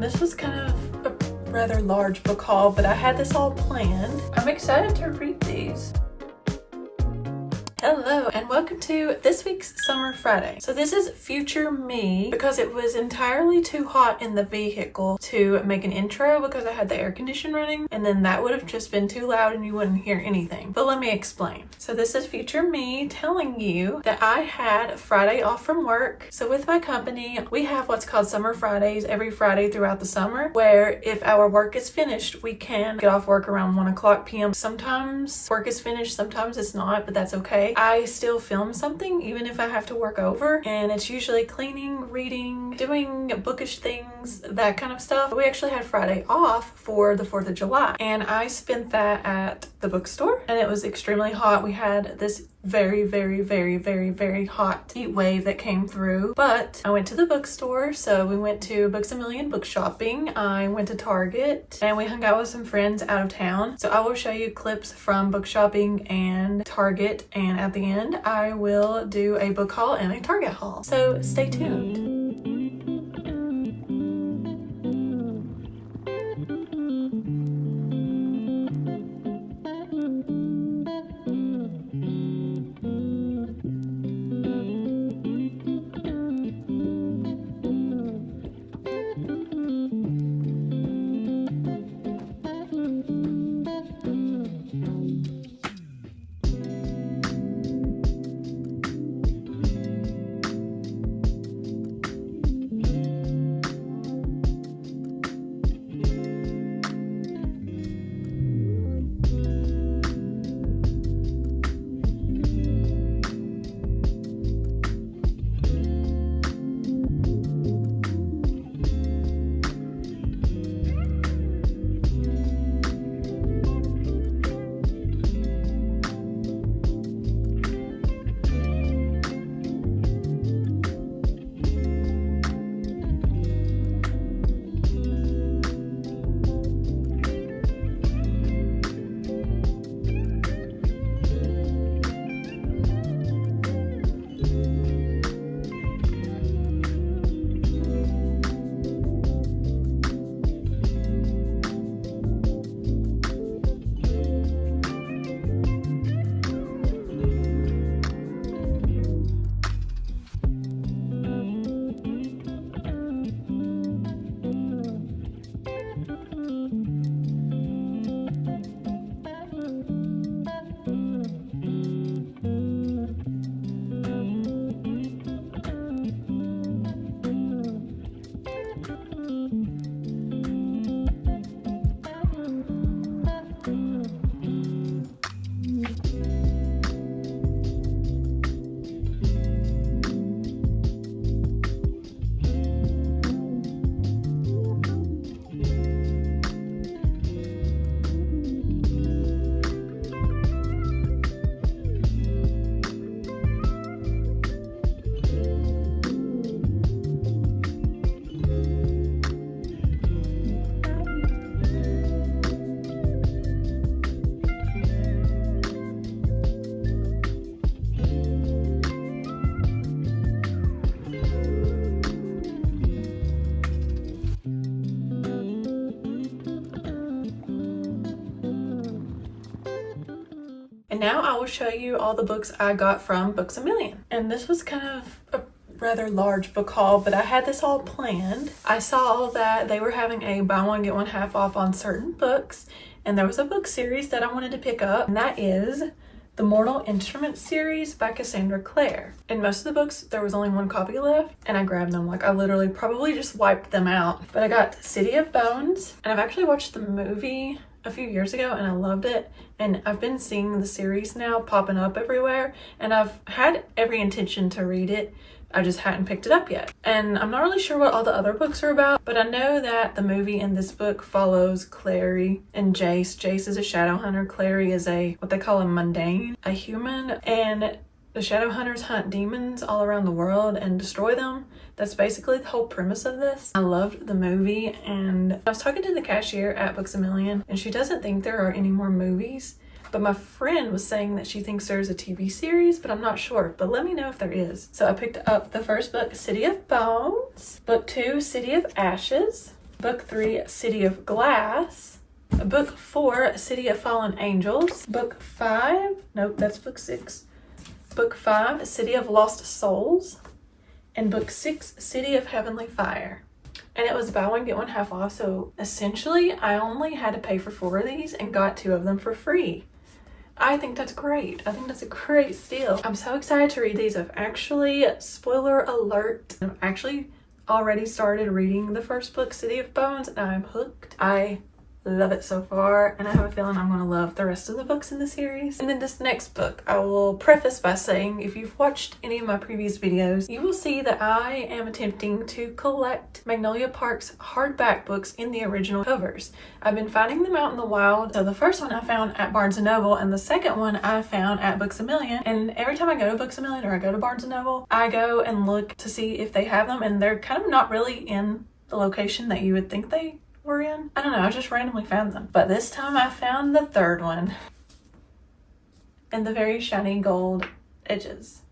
This was kind of a rather large book haul, but I had this all planned. I'm excited to read these. Hello and welcome to this week's Summer Friday. So this is future me because it was entirely too hot in the vehicle to make an intro because I had the air condition running, and then that would have just been too loud and you wouldn't hear anything. But let me explain. So this is future me telling you that I had Friday off from work. So with my company, we have what's called Summer Fridays every Friday throughout the summer, where if our work is finished, we can get off work around 1 p.m. Sometimes work is finished, sometimes it's not, but that's okay. I still film something even if I have to work over, and it's usually cleaning, reading, doing bookish things, that kind of stuff. We actually had Friday off for the 4th of July, and I spent that at the bookstore, and it was extremely hot. We had this very hot heat wave that came through, but I went to the bookstore. So we went to Books A Million book shopping. I went to Target and we hung out with some friends out of town. So I will show you clips from book shopping and Target, and at the end I will do a book haul and a Target haul. So stay tuned. And now I will show you all the books I got from Books A Million. And this was kind of a rather large book haul, but I had this all planned. I saw that they were having a buy one get one half off on certain books, and there was a book series that I wanted to pick up, and that is the Mortal Instruments series by Cassandra Clare. In most of the books, there was only one copy left, and I grabbed them. Like, I literally probably just wiped them out. But I got City of Bones, and I've actually watched the movie a few years ago and I loved it, and I've been seeing the series now popping up everywhere, and I've had every intention to read it. I just hadn't picked it up yet. And I'm not really sure what all the other books are about, but I know that the movie in this book follows Clary and Jace. Jace is a shadow hunter. Clary is what they call a mundane, a human, and the shadow hunters hunt demons all around the world and destroy them. That's basically the whole premise of this. I loved the movie, and I was talking to the cashier at Books A Million, and she doesn't think there are any more movies. But my friend was saying that she thinks there's a TV series, but I'm not sure. But let me know if there is. So I picked up the first book, City of Bones. Book 2, City of Ashes. Book 3, City of Glass. Book 4, City of Fallen Angels. Book 5, nope, that's book 6. Book 5, City of Lost Souls. And book 6, City of Heavenly Fire. And it was buy one, get one half off. So essentially, I only had to pay for 4 of these and got 2 of them for free. I think that's great. I think that's a great steal. I'm so excited to read these. I've actually, spoiler alert, I've actually already started reading the first book, City of Bones, and I'm hooked. I love it so far, and I have a feeling I'm going to love the rest of the books in the series. And then this next book, I will preface by saying, if you've watched any of my previous videos, you will see that I am attempting to collect Magnolia Park's hardback books in the original covers. I've been finding them out in the wild. So the first one I found at Barnes & Noble, and the second one I found at Books A Million. And every time I go to Books A Million or I go to Barnes & Noble, I go and look to see if they have them, and they're kind of not really in the location that you would think they were in. I don't know, I just randomly found them. But this time I found the third one and the very shiny gold edges.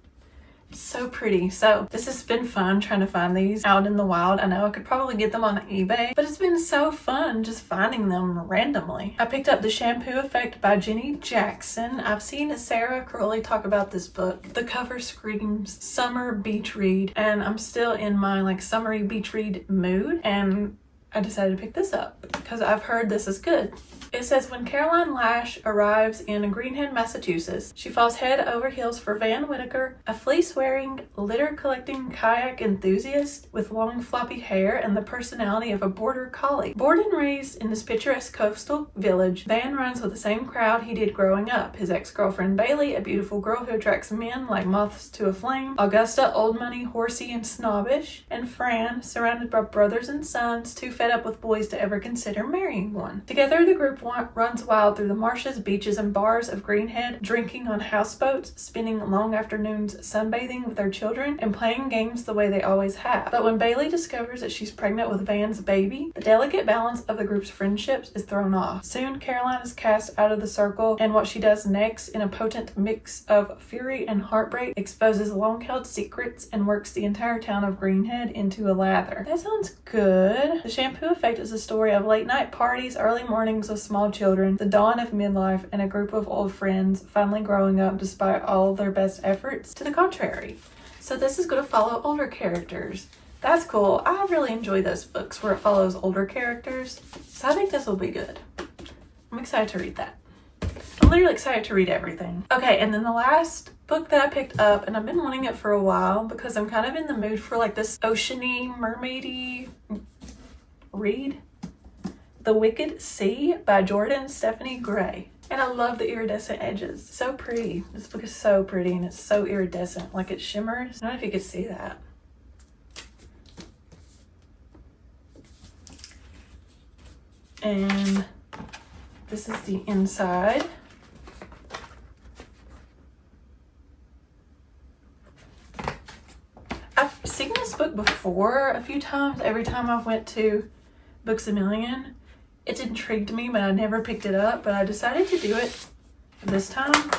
So pretty. So this has been fun trying to find these out in the wild. I know I could probably get them on eBay, but it's been so fun just finding them randomly. I picked up The Shampoo Effect by Jenny Jackson. I've seen Sarah Crowley talk about this book. The cover screams summer beach read, and I'm still in my like summery beach read mood, and I decided to pick this up because I've heard this is good. It says, when Caroline Lash arrives in Greenhead, Massachusetts, she falls head over heels for Van Whitaker, a fleece-wearing, litter-collecting kayak enthusiast with long floppy hair and the personality of a border collie. Born and raised in this picturesque coastal village, Van runs with the same crowd he did growing up. His ex-girlfriend Bailey, a beautiful girl who attracts men like moths to a flame, Augusta, old money, horsey, and snobbish, and Fran, surrounded by brothers and sons, too fed up with boys to ever consider marrying one. Together, the group runs wild through the marshes, beaches, and bars of Greenhead, drinking on houseboats, spending long afternoons sunbathing with their children, and playing games the way they always have. But when Bailey discovers that she's pregnant with Van's baby, the delicate balance of the group's friendships is thrown off. Soon, Caroline is cast out of the circle, and what she does next, in a potent mix of fury and heartbreak, exposes long-held secrets and works the entire town of Greenhead into a lather. That sounds good. The Shampoo Effect is a story of late-night parties, early mornings with small children, the dawn of midlife, and a group of old friends finally growing up despite all their best efforts to the contrary. So this is going to follow older characters. That's cool. I really enjoy those books where it follows older characters, so I think this will be good. I'm excited to read that. I'm literally excited to read everything. Okay, and then the last book that I picked up, and I've been wanting it for a while because I'm kind of in the mood for like this oceany, mermaidy read. The Wicked Sea by Jordan Stephanie Gray. And I love the iridescent edges. So pretty. This book is so pretty and it's so iridescent. Like it shimmers. I don't know if you could see that. And this is the inside. I've seen this book before a few times. Every time I went to Books A Million, it's intrigued me, but I never picked it up. But I decided to do it this time.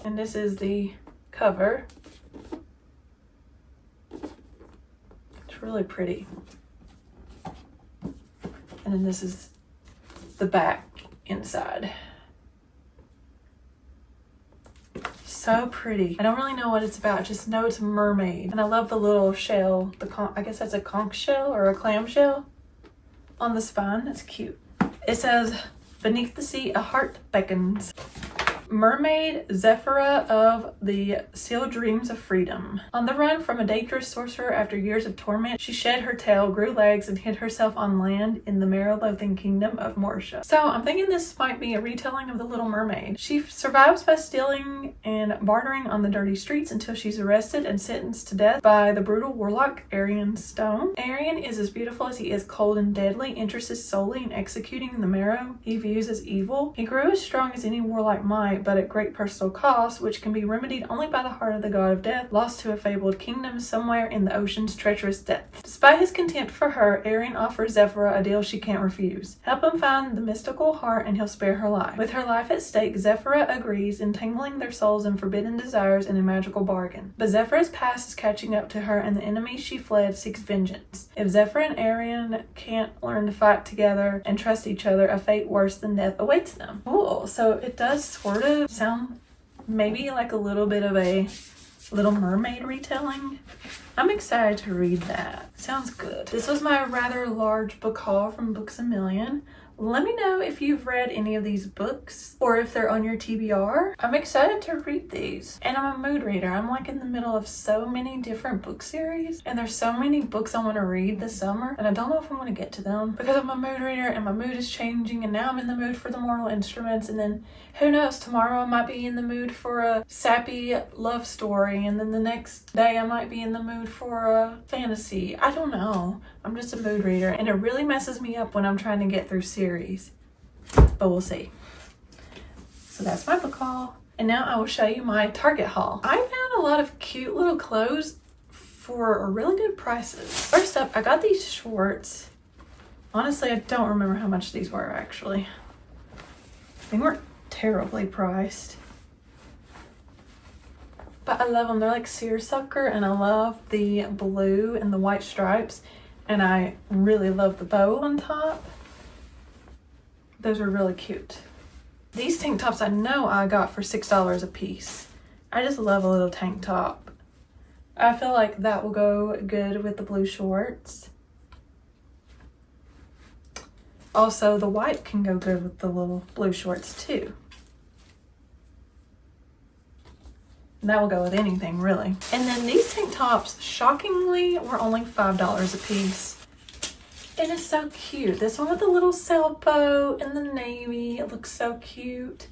And this is the cover. It's really pretty. And then this is the back inside. So pretty. I don't really know what it's about. I just know it's a mermaid. And I love the little shell. I guess that's a conch shell or a clam shell on the spine. That's cute. It says, beneath the sea, a heart beckons. Mermaid Zephyra of the Sealed Dreams of Freedom. On the run from a dangerous sorcerer after years of torment, she shed her tail, grew legs, and hid herself on land in the Marrow-loathing kingdom of Morsha. So I'm thinking this might be a retelling of The Little Mermaid. She survives by stealing and bartering on the dirty streets until she's arrested and sentenced to death by the brutal warlock Arian Stone. Arian is as beautiful as he is cold and deadly, interested solely in executing the Marrow he views as evil. He grew as strong as any warlock might, might, but at great personal cost, which can be remedied only by the heart of the god of death, lost to a fabled kingdom somewhere in the ocean's treacherous depth. Despite his contempt for her, Arian offers Zephyra a deal she can't refuse. Help him find the mystical heart and he'll spare her life. With her life at stake, Zephyra agrees, entangling their souls in forbidden desires in a magical bargain. But Zephyra's past is catching up to her, and the enemy she fled seeks vengeance. If Zephyra and Arian can't learn to fight together and trust each other, a fate worse than death awaits them. Cool. So it does sort of sound maybe like a little bit of a Little Mermaid retelling. I'm excited to read that. Sounds good. This was my rather large book haul from Books A Million. Let me know if you've read any of these books or if they're on your TBR. I'm excited to read these. And I'm a mood reader. I'm like in the middle of so many different book series, and there's so many books I want to read this summer, and I don't know if I'm going to get to them because I'm a mood reader and my mood is changing, and now I'm in the mood for the Mortal Instruments, and then who knows, tomorrow I might be in the mood for a sappy love story, and then the next day I might be in the mood for a fantasy. I don't know. I'm just a mood reader, and it really messes me up when I'm trying to get through series, but we'll see. So that's my book haul, and now I will show you my Target haul. I found a lot of cute little clothes for really good prices. First up, I got these shorts. Honestly, I don't remember how much these were actually. They weren't terribly priced, but I love them. They're like seersucker, and I love the blue and the white stripes, and I really love the bow on top. Those are really cute. These tank tops I know I got for $6 a piece. I just love a little tank top. I feel like that will go good with the blue shorts. Also, the white can go good with the little blue shorts too. And that will go with anything, really. And then these tank tops, shockingly, were only $5 a piece. And it's so cute. This one with the little sailboat and the navy, it looks so cute.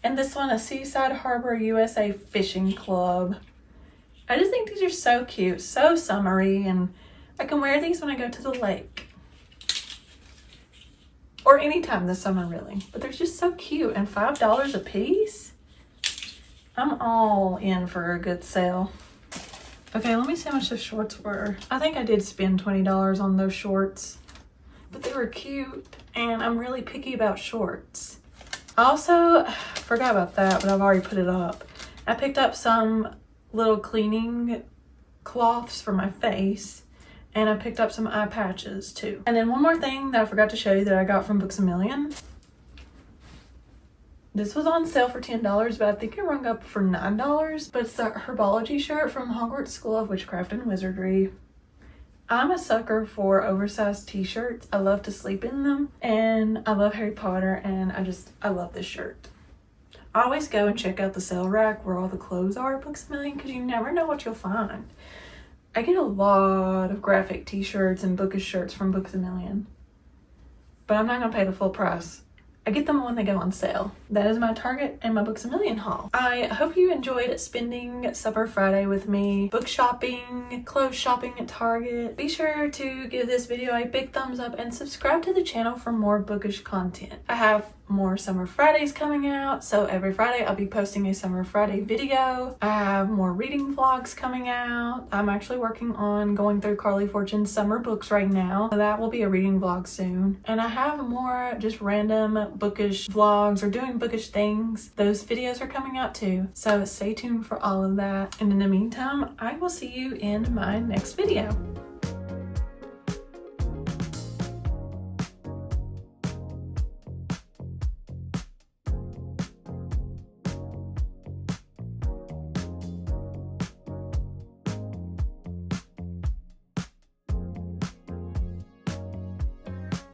And this one, a Seaside Harbor USA Fishing Club. I just think these are so cute, so summery, and I can wear these when I go to the lake. Or anytime this summer, really. But they're just so cute, and $5 a piece? I'm all in for a good sale. Okay, let me see how much the shorts were. I think I did spend $20 on those shorts, but they were cute, and I'm really picky about shorts. I also forgot about that, but I've already put it up. I picked up some little cleaning cloths for my face, and I picked up some eye patches too. And then one more thing that I forgot to show you that I got from Books A Million. This was on sale for $10, but I think it rung up for $9. But it's the Herbology shirt from Hogwarts School of Witchcraft and Wizardry. I'm a sucker for oversized t-shirts. I love to sleep in them, and I love Harry Potter, and I love this shirt. I always go and check out the sale rack where all the clothes are at Books A Million, because you never know what you'll find. I get a lot of graphic t-shirts and bookish shirts from Books A Million, but I'm not going to pay the full price. I get them when they go on sale. That is my Target and my Books A Million haul. I hope you enjoyed spending Supper Friday with me, book shopping, clothes shopping at Target. Be sure to give this video a big thumbs up and subscribe to the channel for more bookish content. I have more Summer Fridays coming out, so every Friday I'll be posting a Summer Friday video. I have more reading vlogs coming out. I'm actually working on going through Carly Fortune's summer books right now, so that will be a reading vlog soon. And I have more just random bookish vlogs or doing bookish things. Those videos are coming out too, so stay tuned for all of that. And in the meantime, I will see you in my next video.